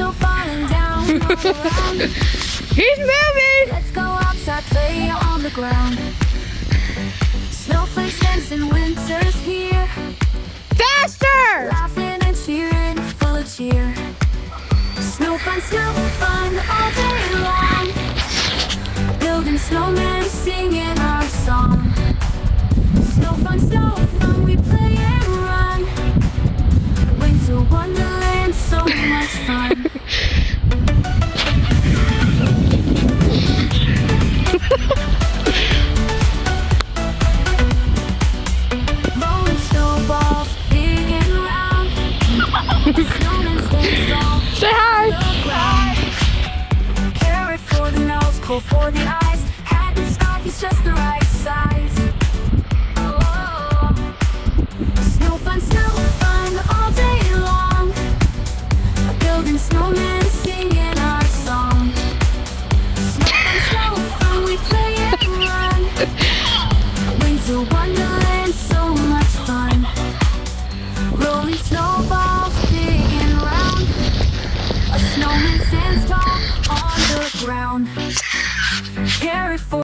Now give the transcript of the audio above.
snow falling down all around. He's moving! Let's go outside, play on the ground. Snowflakes dancing, winter's here. Faster! Laughing and cheering, full of cheer. Snow fun all day long. Building snowmen, singing our song. Snow fun, we play and run. Winter wonderland, so much fun. Rolling snowballs, big and round. Snowmen stand tall. Say hi! Carrot for the nose, coal for the eyes. Hat and scarf is just the right size. Oh. Snow fun all day long. Building snowmen, singing our song. Snow fun, we play and run. Winter wonderland, so much fun. Rolling snowballs, big and round. A snowman stands tall on the ground. Carrot for